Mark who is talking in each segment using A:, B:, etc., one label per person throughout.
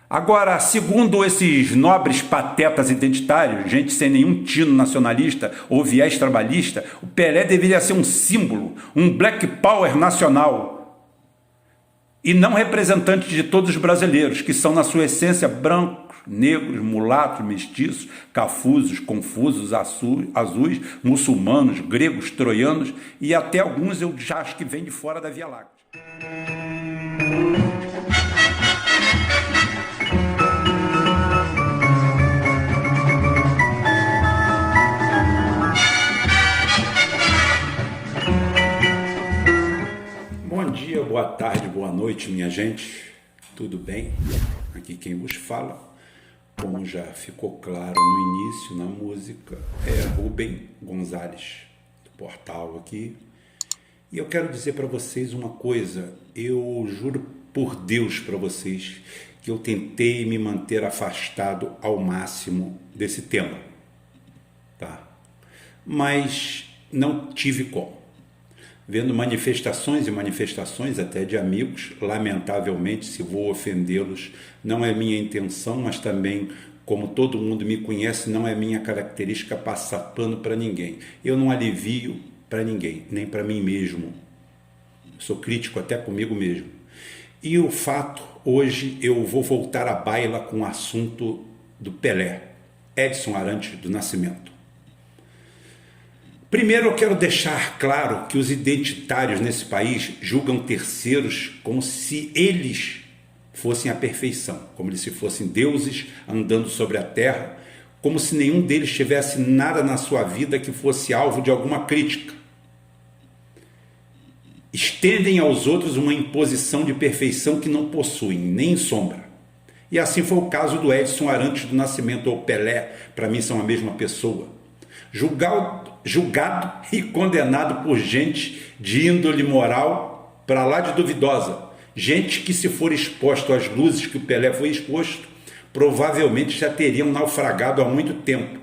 A: Agora, segundo esses nobres patetas identitários, gente sem nenhum tino nacionalista ou viés trabalhista, o Pelé deveria ser um símbolo, um black power nacional, e não representante de todos os brasileiros, que são, na sua essência, brancos, negros, mulatos, mestiços, cafusos, confusos, azuis, muçulmanos, gregos, troianos, e até alguns eu já acho que vêm de fora da Via Láctea. Bom dia, boa tarde, boa noite, minha gente. Tudo bem? Aqui quem vos fala, como já ficou claro no início, na música, é Rubem Gonzalez, do portal aqui. E eu quero dizer para vocês uma coisa, eu juro por Deus para vocês que eu tentei me manter afastado ao máximo desse tema, tá? Mas não tive como. Vendo manifestações e manifestações até de amigos, lamentavelmente, se vou ofendê-los, não é minha intenção, mas também, como todo mundo me conhece, não é minha característica passar pano para ninguém. Eu não alivio para ninguém, nem para mim mesmo. Sou crítico até comigo mesmo. E o fato, hoje eu vou voltar à baila com o assunto do Pelé, Edson Arantes do Nascimento. Primeiro eu quero deixar claro que os identitários nesse país julgam terceiros como se eles fossem a perfeição, como se fossem deuses andando sobre a terra, como se nenhum deles tivesse nada na sua vida que fosse alvo de alguma crítica. Estendem aos outros uma imposição de perfeição que não possuem, nem sombra. E assim foi o caso do Edson Arantes do Nascimento, ou Pelé, para mim são a mesma pessoa. Julgado e condenado por gente de índole moral para lá de duvidosa. Gente que, se for exposto às luzes que o Pelé foi exposto, provavelmente já teriam naufragado há muito tempo,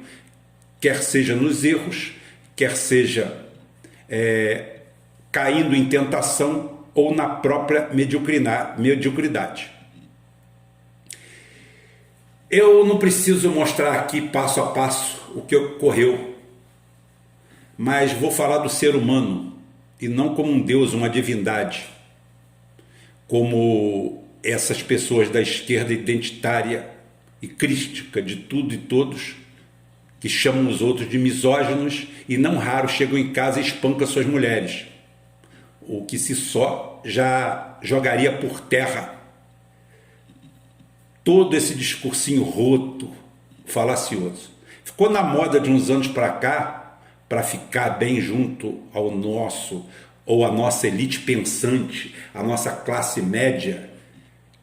A: quer seja nos erros, quer seja caindo em tentação ou na própria mediocridade. Eu não preciso mostrar aqui passo a passo o que ocorreu, mas vou falar do ser humano, e não como um deus, uma divindade, como essas pessoas da esquerda identitária e crítica de tudo e todos, que chamam os outros de misóginos e não raro chegam em casa e espancam suas mulheres, o que se só já jogaria por terra todo esse discursinho roto, falacioso. Ficou na moda de uns anos para cá, para ficar bem junto ao nosso, ou a nossa elite pensante, a nossa classe média,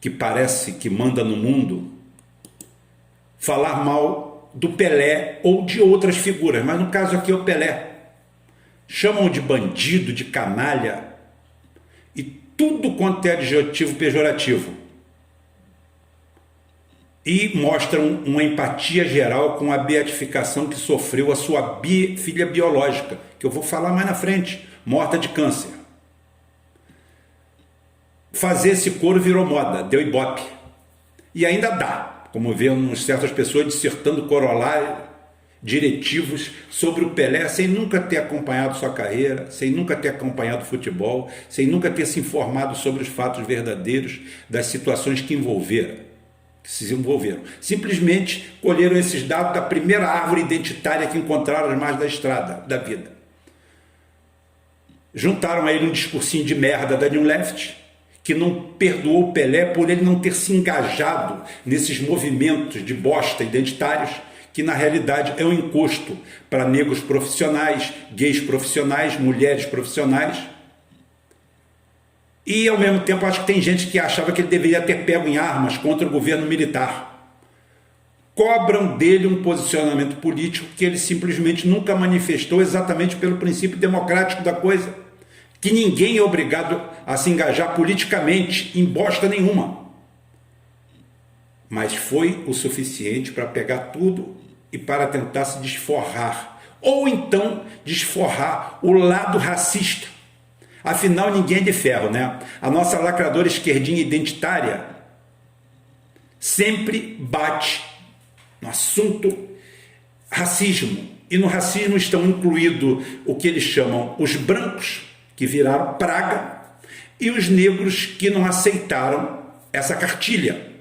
A: que parece que manda no mundo, falar mal do Pelé ou de outras figuras, mas no caso aqui é o Pelé. Chamam de bandido, de canalha, e tudo quanto é adjetivo pejorativo. E mostram uma empatia geral com a beatificação que sofreu a sua filha biológica, que eu vou falar mais na frente, morta de câncer. Fazer esse coro virou moda, deu ibope. E ainda dá, como vemos certas pessoas dissertando corolário, diretivos sobre o Pelé, sem nunca ter acompanhado sua carreira, sem nunca ter acompanhado futebol, sem nunca ter se informado sobre os fatos verdadeiros das situações que se envolveram. Simplesmente colheram esses dados da primeira árvore identitária que encontraram às margens da estrada da vida. Juntaram a ele um discursinho de merda da New Left, que não perdoou o Pelé por ele não ter se engajado nesses movimentos de bosta identitários, que na realidade é um encosto para negros profissionais, gays profissionais, mulheres profissionais. E, ao mesmo tempo, acho que tem gente que achava que ele deveria ter pego em armas contra o governo militar. Cobram dele um posicionamento político que ele simplesmente nunca manifestou, exatamente pelo princípio democrático da coisa, que ninguém é obrigado a se engajar politicamente em bosta nenhuma. Mas foi o suficiente para pegar tudo e para tentar se desforrar, ou então desforrar o lado racista. Afinal, ninguém é de ferro, né? A nossa lacradora esquerdinha identitária sempre bate no assunto racismo. E no racismo estão incluídos o que eles chamam os brancos, que viraram praga, e os negros que não aceitaram essa cartilha.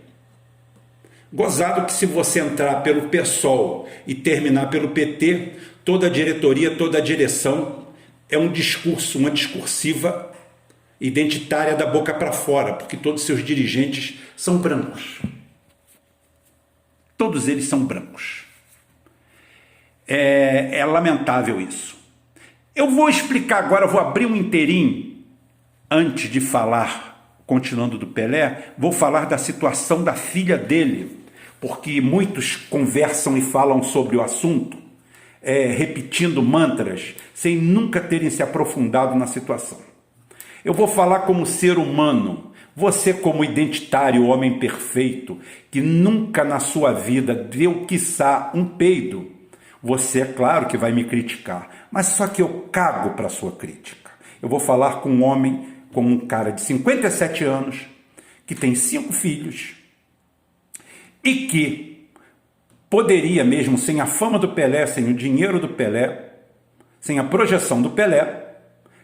A: Gozado que se você entrar pelo PSOL e terminar pelo PT, toda a diretoria, toda a direção é um discurso, uma discursiva identitária da boca para fora, porque todos seus dirigentes são brancos. Todos eles são brancos. É lamentável isso. Eu vou explicar agora, vou abrir um inteirinho, antes de falar, continuando do Pelé, vou falar da situação da filha dele, porque muitos conversam e falam sobre o assunto, repetindo mantras, sem nunca terem se aprofundado na situação. Eu vou falar como ser humano, você como identitário, homem perfeito, que nunca na sua vida deu, quiçá, um peido. Você, é claro que vai me criticar, mas só que eu cago para a sua crítica. Eu vou falar com um homem, com um cara de 57 anos, que tem 5 filhos, e que poderia mesmo, sem a fama do Pelé, sem o dinheiro do Pelé, sem a projeção do Pelé,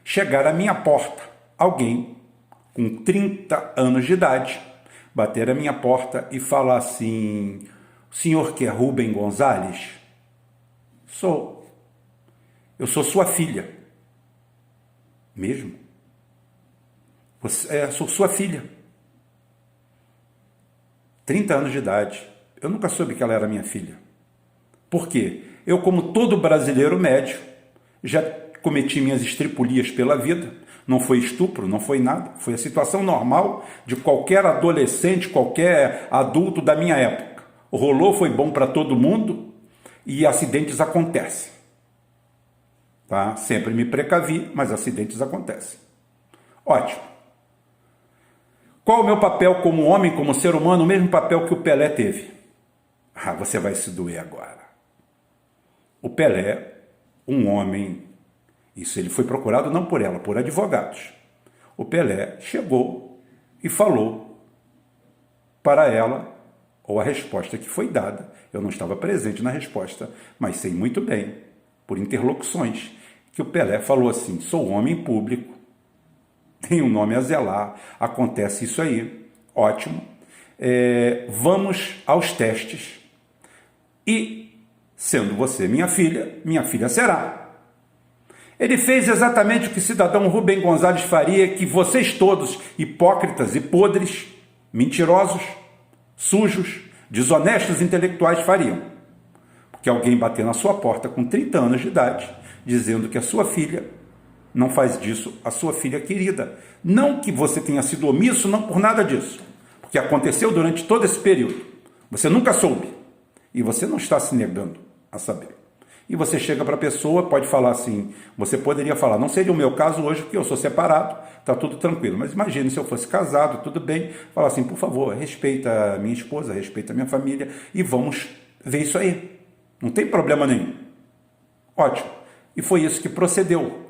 A: chegar à minha porta, alguém com 30 anos de idade, bater à minha porta e falar assim: o senhor que é Rubem Gonzalez? Sou. Eu sou sua filha. Mesmo? Sou sua filha. 30 anos de idade. Eu nunca soube que ela era minha filha. Por quê? Eu, como todo brasileiro médio, já cometi minhas estripulias pela vida. Não foi estupro, não foi nada. Foi a situação normal de qualquer adolescente, qualquer adulto da minha época. Rolou, foi bom para todo mundo. E acidentes acontecem, tá? Sempre me precavi, mas acidentes acontecem. Ótimo. Qual o meu papel como homem, como ser humano? O mesmo papel que o Pelé teve. Ah, você vai se doer agora. O Pelé, um homem, isso ele foi procurado não por ela, por advogados. O Pelé chegou e falou para ela, ou a resposta que foi dada, eu não estava presente na resposta, mas sei muito bem, por interlocuções, que o Pelé falou assim: sou homem público, tenho um nome a zelar, acontece isso aí, ótimo, vamos aos testes, e, sendo você minha filha será. Ele fez exatamente o que o cidadão Rubem Gonzalez faria, que vocês todos, hipócritas e podres, mentirosos, sujos, desonestos intelectuais fariam. Porque alguém bater na sua porta com 30 anos de idade, dizendo que a sua filha não faz disso a sua filha querida. Não que você tenha sido omisso, não por nada disso. Porque aconteceu durante todo esse período. Você nunca soube. E você não está se negando a saber. E você chega para a pessoa, pode falar assim, você poderia falar, não seria o meu caso hoje, porque eu sou separado, está tudo tranquilo. Mas imagine se eu fosse casado, tudo bem, falar assim, por favor, respeita a minha esposa, respeita a minha família e vamos ver isso aí. Não tem problema nenhum. Ótimo. E foi isso que procedeu.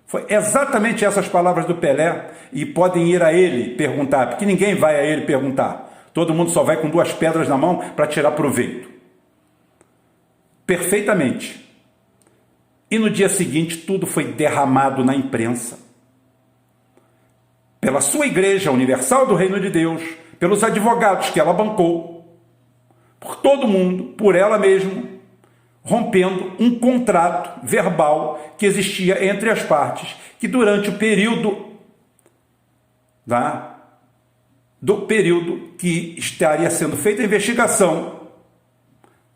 A: Foi exatamente essas palavras do Pelé, e podem ir a ele perguntar, porque ninguém vai a ele perguntar. Todo mundo só vai com 2 pedras na mão para tirar proveito. Perfeitamente. E no dia seguinte tudo foi derramado na imprensa. Pela sua Igreja Universal do Reino de Deus, pelos advogados que ela bancou, por todo mundo, por ela mesma, rompendo um contrato verbal que existia entre as partes, que durante o período do período que estaria sendo feita a investigação,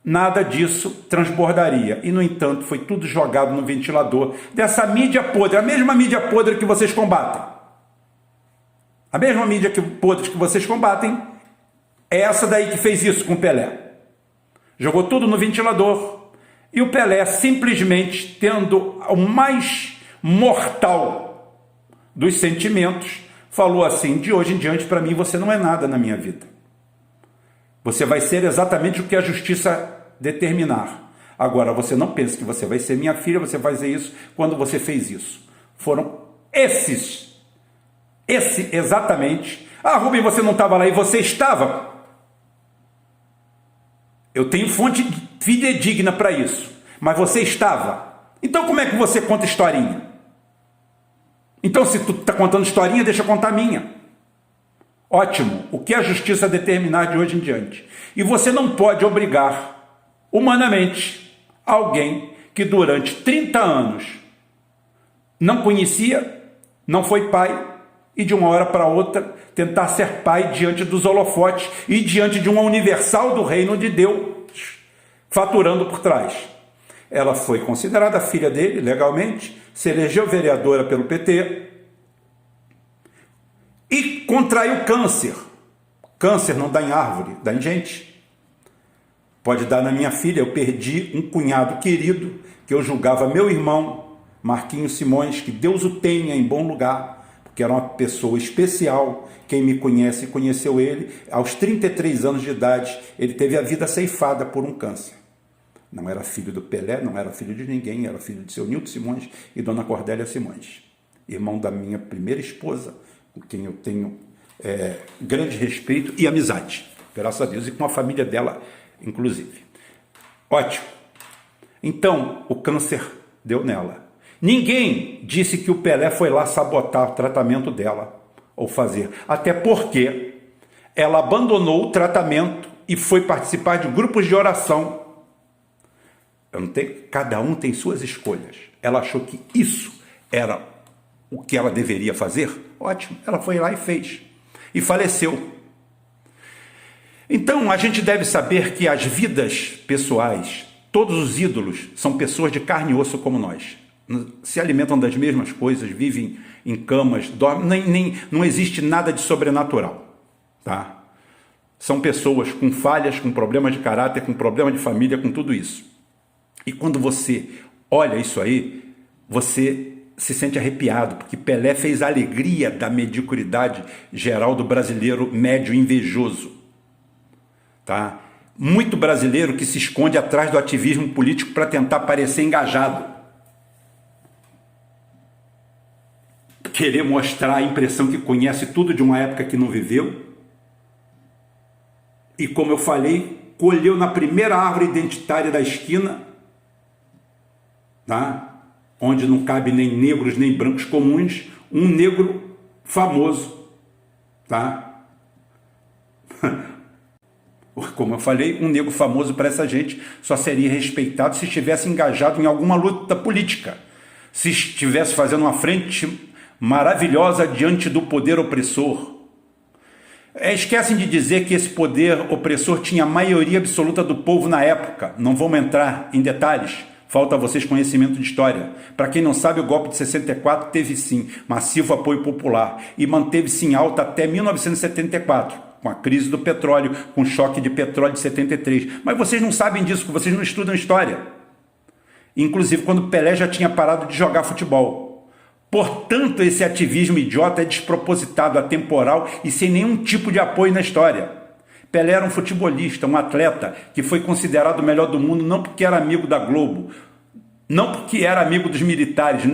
A: nada disso transbordaria. E, no entanto, foi tudo jogado no ventilador dessa mídia podre, a mesma mídia podre que vocês combatem. A mesma mídia podre que vocês combatem é essa daí que fez isso com o Pelé. Jogou tudo no ventilador e o Pelé, simplesmente tendo o mais mortal dos sentimentos, falou assim: de hoje em diante, para mim, você não é nada na minha vida. Você vai ser exatamente o que a justiça determinar. Agora, você não pensa que você vai ser minha filha, você vai fazer isso quando você fez isso. Foram esse exatamente. Ah, Rubem, você não estava lá, e você estava. Eu tenho fonte fidedigna para isso. Mas você estava. Então como é que você conta historinha? Então se tu está contando historinha, deixa eu contar a minha. Ótimo. O que a justiça determinar de hoje em diante. E você não pode obrigar, humanamente, alguém que durante 30 anos não conhecia, não foi pai, e de uma hora para outra tentar ser pai diante dos holofotes e diante de uma universal do reino de Deus, faturando por trás. Ela foi considerada filha dele legalmente, se elegeu vereadora pelo PT e contraiu câncer. Câncer não dá em árvore, dá em gente. Pode dar na minha filha. Eu perdi um cunhado querido que eu julgava meu irmão, Marquinhos Simões, que Deus o tenha em bom lugar, porque era uma pessoa especial. Quem me conhece conheceu ele. Aos 33 anos de idade, ele teve a vida ceifada por um câncer. Não era filho do Pelé, não era filho de ninguém, era filho de seu Nilton Simões e dona Cordélia Simões, irmão da minha primeira esposa, com quem eu tenho grande respeito e amizade, graças a Deus, e com a família dela, inclusive. Ótimo. Então, o câncer deu nela. Ninguém disse que o Pelé foi lá sabotar o tratamento dela, ou fazer, até porque ela abandonou o tratamento e foi participar de grupos de oração. Cada um tem suas escolhas. Ela achou que isso era o que ela deveria fazer. Ótimo, ela foi lá e fez. E faleceu. Então, a gente deve saber que as vidas pessoais, todos os ídolos, são pessoas de carne e osso como nós. Se alimentam das mesmas coisas, vivem em camas, dormem, não existe nada de sobrenatural. Tá? São pessoas com falhas, com problemas de caráter, com problema de família, com tudo isso. E quando você olha isso aí, você se sente arrepiado, porque Pelé fez a alegria da mediocridade geral do brasileiro médio invejoso. Tá? Muito brasileiro que se esconde atrás do ativismo político para tentar parecer engajado. Querer mostrar a impressão que conhece tudo de uma época que não viveu. E como eu falei, colheu na primeira árvore identitária da esquina, tá? Onde não cabe nem negros nem brancos comuns, um negro famoso, tá? Como eu falei, um negro famoso para essa gente só seria respeitado se estivesse engajado em alguma luta política, se estivesse fazendo uma frente maravilhosa diante do poder opressor. Esquecem de dizer que esse poder opressor tinha a maioria absoluta do povo na época. Não vamos entrar em detalhes. Falta a vocês conhecimento de história. Para quem não sabe, o golpe de 64 teve sim massivo apoio popular e manteve-se em alta até 1974, com a crise do petróleo, com o choque de petróleo de 73. Mas vocês não sabem disso, porque vocês não estudam história. Inclusive quando Pelé já tinha parado de jogar futebol. Portanto, esse ativismo idiota é despropositado, atemporal e sem nenhum tipo de apoio na história. Pelé era um futebolista, um atleta que foi considerado o melhor do mundo não porque era amigo da Globo, não porque era amigo dos militares,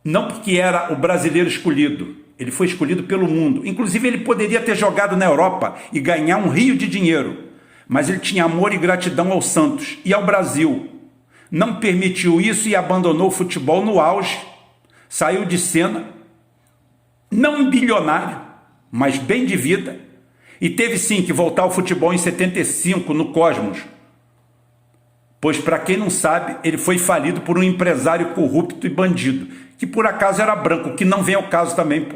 A: não porque era o brasileiro escolhido. Ele foi escolhido pelo mundo. Inclusive, ele poderia ter jogado na Europa e ganhar um rio de dinheiro, mas ele tinha amor e gratidão ao Santos e ao Brasil. Não permitiu isso e abandonou o futebol no auge, saiu de cena, não bilionário, mas bem de vida, e teve sim que voltar ao futebol em 75 no Cosmos, pois para quem não sabe, ele foi falido por um empresário corrupto e bandido, que por acaso era branco, que não vem ao caso também,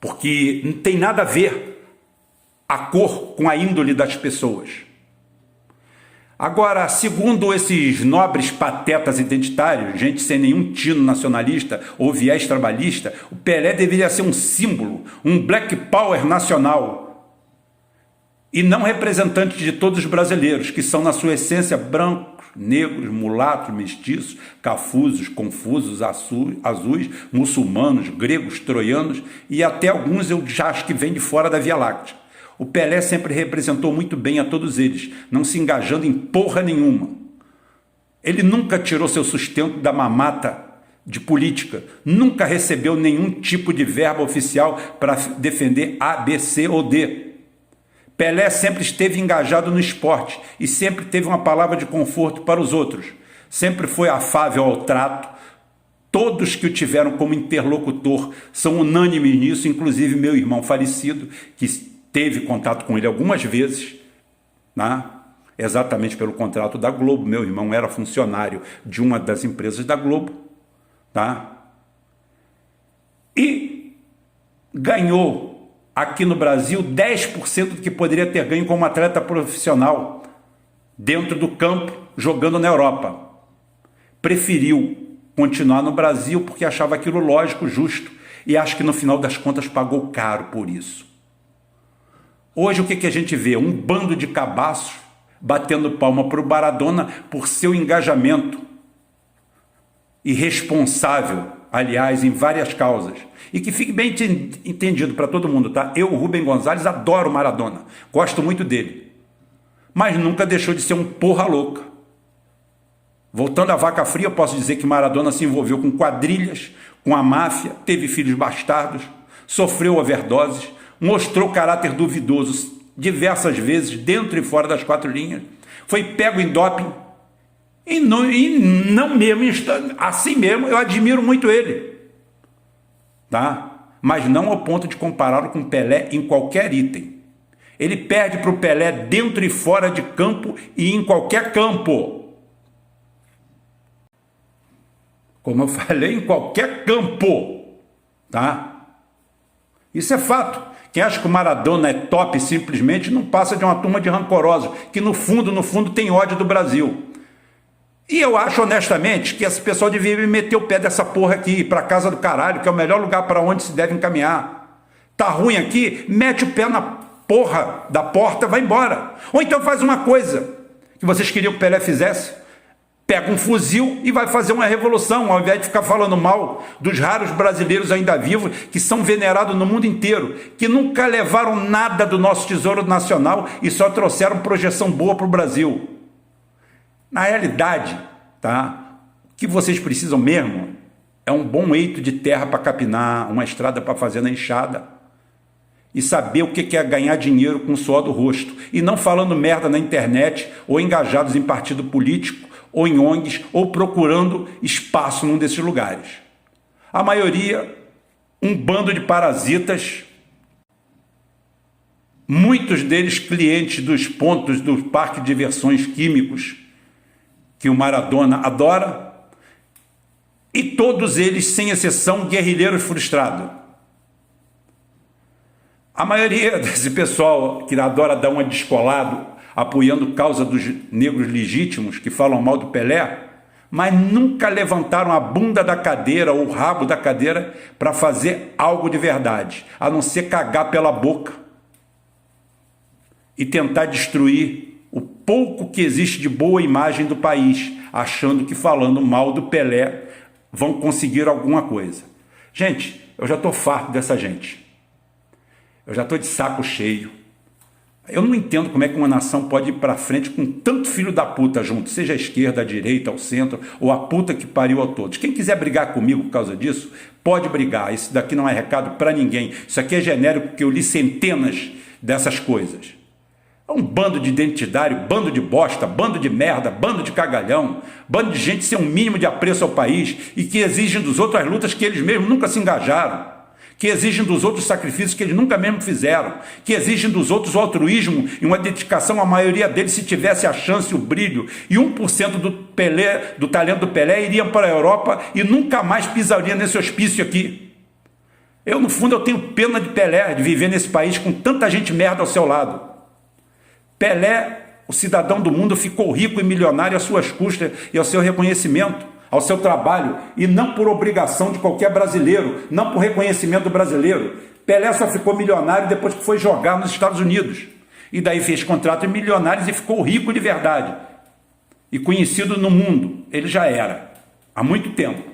A: porque não tem nada a ver a cor com a índole das pessoas. Agora, segundo esses nobres patetas identitários, gente sem nenhum tino nacionalista ou viés trabalhista, o Pelé deveria ser um símbolo, um black power nacional, e não representante de todos os brasileiros, que são na sua essência brancos, negros, mulatos, mestiços, cafusos, confusos, azuis, muçulmanos, gregos, troianos, e até alguns eu já acho que vêm de fora da Via Láctea. O Pelé sempre representou muito bem a todos eles, não se engajando em porra nenhuma. Ele nunca tirou seu sustento da mamata de política, nunca recebeu nenhum tipo de verba oficial para defender A, B, C ou D. Pelé sempre esteve engajado no esporte e sempre teve uma palavra de conforto para os outros. Sempre foi afável ao trato. Todos que o tiveram como interlocutor são unânimes nisso, inclusive meu irmão falecido, que teve contato com ele algumas vezes, né? Exatamente pelo contrato da Globo. Meu irmão era funcionário de uma das empresas da Globo, tá? E ganhou aqui no Brasil 10% do que poderia ter ganho como atleta profissional dentro do campo, jogando na Europa. Preferiu continuar no Brasil porque achava aquilo lógico, justo, e acho que no final das contas pagou caro por isso. Hoje o que a gente vê? Um bando de cabaços batendo palma para o Maradona por seu engajamento irresponsável, aliás, em várias causas. E que fique bem entendido para todo mundo, tá? Eu, Rubem Gonzalez, adoro Maradona, gosto muito dele, mas nunca deixou de ser um porra louca. Voltando à vaca fria, eu posso dizer que Maradona se envolveu com quadrilhas, com a máfia, teve filhos bastardos, sofreu overdoses, mostrou caráter duvidoso diversas vezes, dentro e fora das quatro linhas, foi pego em doping, e não mesmo, assim mesmo, eu admiro muito ele, tá? Mas não ao ponto de compará-lo com Pelé em qualquer item. Ele perde para o Pelé dentro e fora de campo e em qualquer campo. Como eu falei, em qualquer campo, tá? Isso é fato. Quem acha que o Maradona é top simplesmente não passa de uma turma de rancorosos, que no fundo tem ódio do Brasil. E eu acho honestamente que esse pessoal devia meter o pé dessa porra aqui, para casa do caralho, que é o melhor lugar para onde se deve encaminhar. Tá ruim aqui? Mete o pé na porra da porta, vai embora. Ou então faz uma coisa que vocês queriam que o Pelé fizesse. Pega um fuzil e vai fazer uma revolução, ao invés de ficar falando mal dos raros brasileiros ainda vivos, que são venerados no mundo inteiro, que nunca levaram nada do nosso tesouro nacional e só trouxeram projeção boa para o Brasil. Na realidade, tá? O que vocês precisam mesmo é um bom eito de terra para capinar, uma estrada para fazer na enxada, e saber o que é ganhar dinheiro com o suor do rosto, e não falando merda na internet, ou engajados em partido político, ou em ONGs, ou procurando espaço num desses lugares. A maioria, um bando de parasitas, muitos deles clientes dos pontos do parque de diversões químicos, que o Maradona adora, e todos eles, sem exceção, guerrilheiros frustrados. A maioria desse pessoal que adora dar uma descolado, apoiando causa dos negros legítimos, que falam mal do Pelé, mas nunca levantaram a bunda da cadeira ou o rabo da cadeira para fazer algo de verdade, a não ser cagar pela boca e tentar destruir o pouco que existe de boa imagem do país, achando que falando mal do Pelé vão conseguir alguma coisa. Gente, eu já estou farto dessa gente. Eu já estou de saco cheio. Eu não entendo como é que uma nação pode ir para frente com tanto filho da puta junto, seja a esquerda, a direita, ao centro, ou a puta que pariu a todos. Quem quiser brigar comigo por causa disso, pode brigar. Isso daqui não é recado para ninguém. Isso aqui é genérico, porque eu li centenas dessas coisas. É um bando de identitário, bando de bosta, bando de merda, bando de cagalhão, bando de gente sem um mínimo de apreço ao país e que exigem dos outros as lutas que eles mesmos nunca se engajaram, que exigem dos outros sacrifícios que eles nunca mesmo fizeram, que exigem dos outros o altruísmo e uma dedicação. A maioria deles, se tivesse a chance, o brilho, e 1% do Pelé, do talento do Pelé, iriam para a Europa e nunca mais pisariam nesse hospício aqui. Eu, no fundo, eu tenho pena de Pelé, de viver nesse país com tanta gente merda ao seu lado. Pelé, o cidadão do mundo, ficou rico e milionário às suas custas e ao seu reconhecimento, ao seu trabalho, e não por obrigação de qualquer brasileiro, não por reconhecimento do brasileiro. Pelé só ficou milionário depois que foi jogar nos Estados Unidos, e daí fez contratos milionários e ficou rico de verdade, e conhecido no mundo. Ele já era, há muito tempo,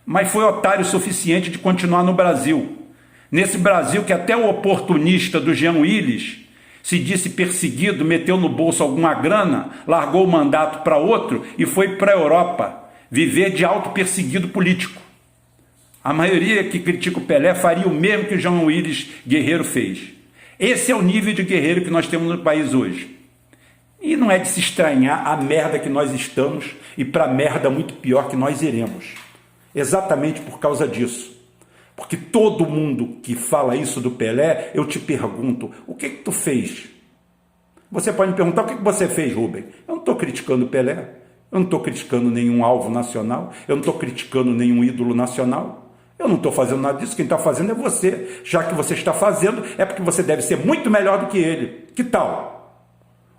A: mas foi otário o suficiente de continuar no Brasil, nesse Brasil que até o oportunista do Jean Willis se disse perseguido, meteu no bolso alguma grana, largou o mandato para outro e foi para a Europa viver de auto-perseguido político. A maioria que critica o Pelé faria o mesmo que o Jean Willis Guerreiro fez. Esse é o nível de guerreiro que nós temos no país hoje. E não é de se estranhar a merda que nós estamos e para a merda muito pior que nós iremos. Exatamente por causa disso. Porque todo mundo que fala isso do Pelé, eu te pergunto, o que tu fez? Você pode me perguntar, o que você fez, Rubem? Eu não estou criticando o Pelé, eu não estou criticando nenhum alvo nacional, eu não estou criticando nenhum ídolo nacional. Eu não estou fazendo nada disso, quem está fazendo é você. Já que você está fazendo, é porque você deve ser muito melhor do que ele. Que tal?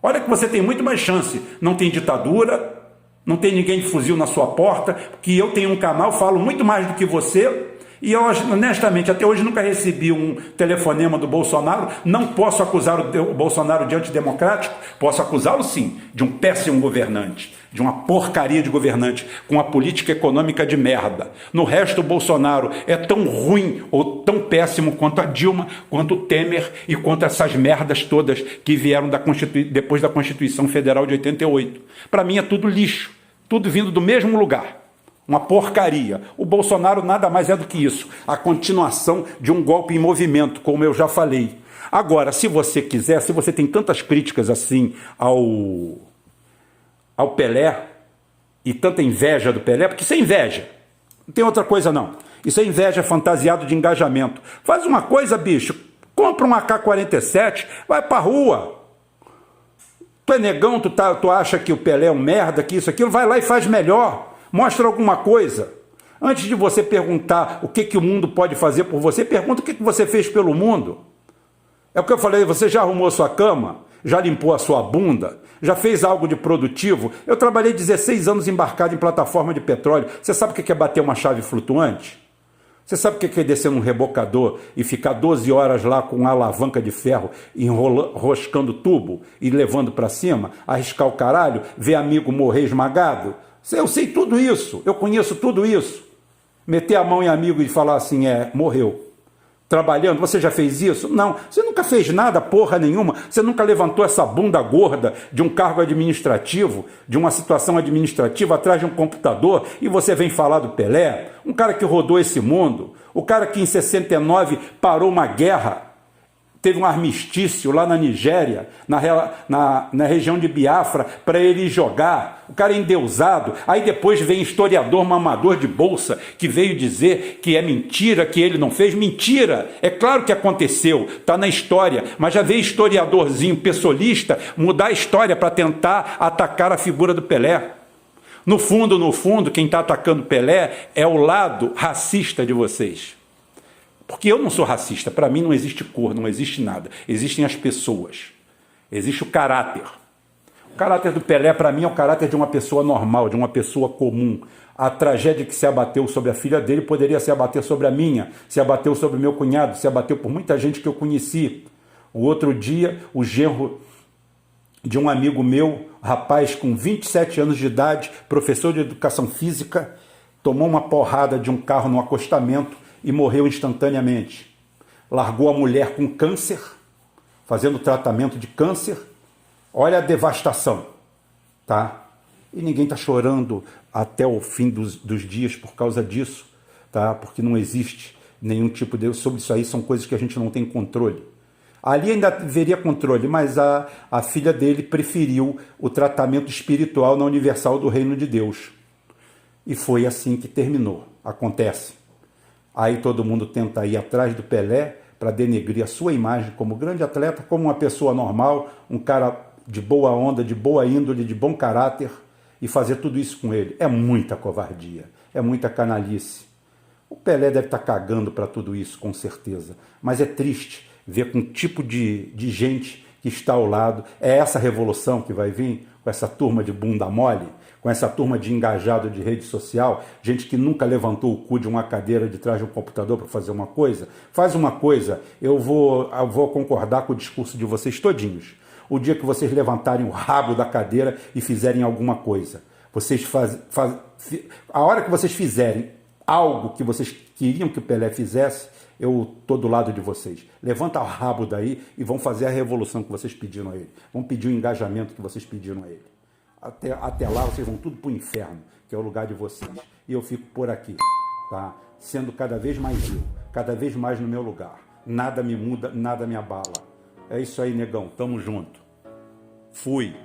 A: Olha que você tem muito mais chance. Não tem ditadura, não tem ninguém de fuzil na sua porta, que eu tenho um canal, falo muito mais do que você. E eu, honestamente, até hoje nunca recebi um telefonema do Bolsonaro. Não posso acusar o Bolsonaro de antidemocrático, posso acusá-lo sim, de um péssimo governante, de uma porcaria de governante, com uma política econômica de merda. No resto, o Bolsonaro é tão ruim ou tão péssimo quanto a Dilma, quanto o Temer e quanto essas merdas todas que vieram depois da Constituição Federal de 88. Para mim é tudo lixo, tudo vindo do mesmo lugar. Uma porcaria. O Bolsonaro nada mais é do que isso, a continuação de um golpe em movimento, como eu já falei. Agora, se você quiser, se você tem tantas críticas assim ao Pelé e tanta inveja do Pelé, porque isso é inveja, não tem outra coisa não. Isso é inveja fantasiado de engajamento. Faz uma coisa, bicho, compra um AK-47, vai pra rua. Tu é negão, tu acha que o Pelé é um merda, que isso, aquilo, vai lá e faz melhor. Mostra alguma coisa. Antes de você perguntar o que o mundo pode fazer por você, pergunta o que você fez pelo mundo. É o que eu falei, você já arrumou a sua cama? Já limpou a sua bunda? Já fez algo de produtivo? Eu trabalhei 16 anos embarcado em plataforma de petróleo. Você sabe o que é bater uma chave flutuante? Você sabe o que é descer num rebocador e ficar 12 horas lá com uma alavanca de ferro, enroscando tubo e levando para cima, arriscar o caralho, ver amigo morrer esmagado? Eu sei tudo isso, eu conheço tudo isso. Meter a mão em amigo e falar assim, morreu. Trabalhando, você já fez isso? Não, você nunca fez nada, porra nenhuma. Você nunca levantou essa bunda gorda de um cargo administrativo, de uma situação administrativa atrás de um computador e você vem falar do Pelé, um cara que rodou esse mundo, o cara que em 69 parou uma guerra, teve um armistício lá na Nigéria, na região de Biafra, para ele jogar. O cara é endeusado. Aí depois vem historiador mamador de bolsa, que veio dizer que é mentira, que ele não fez. Mentira! É claro que aconteceu, está na história. Mas já veio historiadorzinho pessoalista mudar a história para tentar atacar a figura do Pelé. No fundo, quem está atacando Pelé é o lado racista de vocês. Porque eu não sou racista, para mim não existe cor, não existe nada. Existem as pessoas, existe o caráter. O caráter do Pelé, para mim, é o caráter de uma pessoa normal, de uma pessoa comum. A tragédia que se abateu sobre a filha dele poderia se abater sobre a minha, se abateu sobre o meu cunhado, se abateu por muita gente que eu conheci. O outro dia, o genro de um amigo meu, rapaz com 27 anos de idade, professor de educação física, tomou uma porrada de um carro no acostamento e morreu instantaneamente. Largou a mulher com câncer, fazendo tratamento de câncer. Olha a devastação, tá? E ninguém está chorando até o fim dos dias por causa disso, tá? Porque não existe nenhum tipo de... Sobre isso aí são coisas que a gente não tem controle. Ali ainda haveria controle, mas a filha dele preferiu o tratamento espiritual na Universal do Reino de Deus. E foi assim que terminou. Acontece. Aí todo mundo tenta ir atrás do Pelé para denegrir a sua imagem como grande atleta, como uma pessoa normal, um cara de boa onda, de boa índole, de bom caráter, e fazer tudo isso com ele. É muita covardia, é muita canalice. O Pelé deve estar cagando para tudo isso, com certeza. Mas é triste ver com o tipo de gente que está ao lado. É essa revolução que vai vir com essa turma de bunda mole, com essa turma de engajado de rede social, gente que nunca levantou o cu de uma cadeira de trás de um computador para fazer uma coisa. Faz uma coisa, eu vou concordar com o discurso de vocês todinhos. O dia que vocês levantarem o rabo da cadeira e fizerem alguma coisa. A hora que vocês fizerem algo que vocês queriam que o Pelé fizesse, eu estou do lado de vocês. Levanta o rabo daí e vão fazer a revolução que vocês pediram a ele. Vão pedir o engajamento que vocês pediram a ele. Até lá vocês vão tudo para o inferno, que é o lugar de vocês. E eu fico por aqui, tá? Sendo cada vez mais eu, cada vez mais no meu lugar. Nada me muda, nada me abala. É isso aí, negão. Tamo junto. Fui.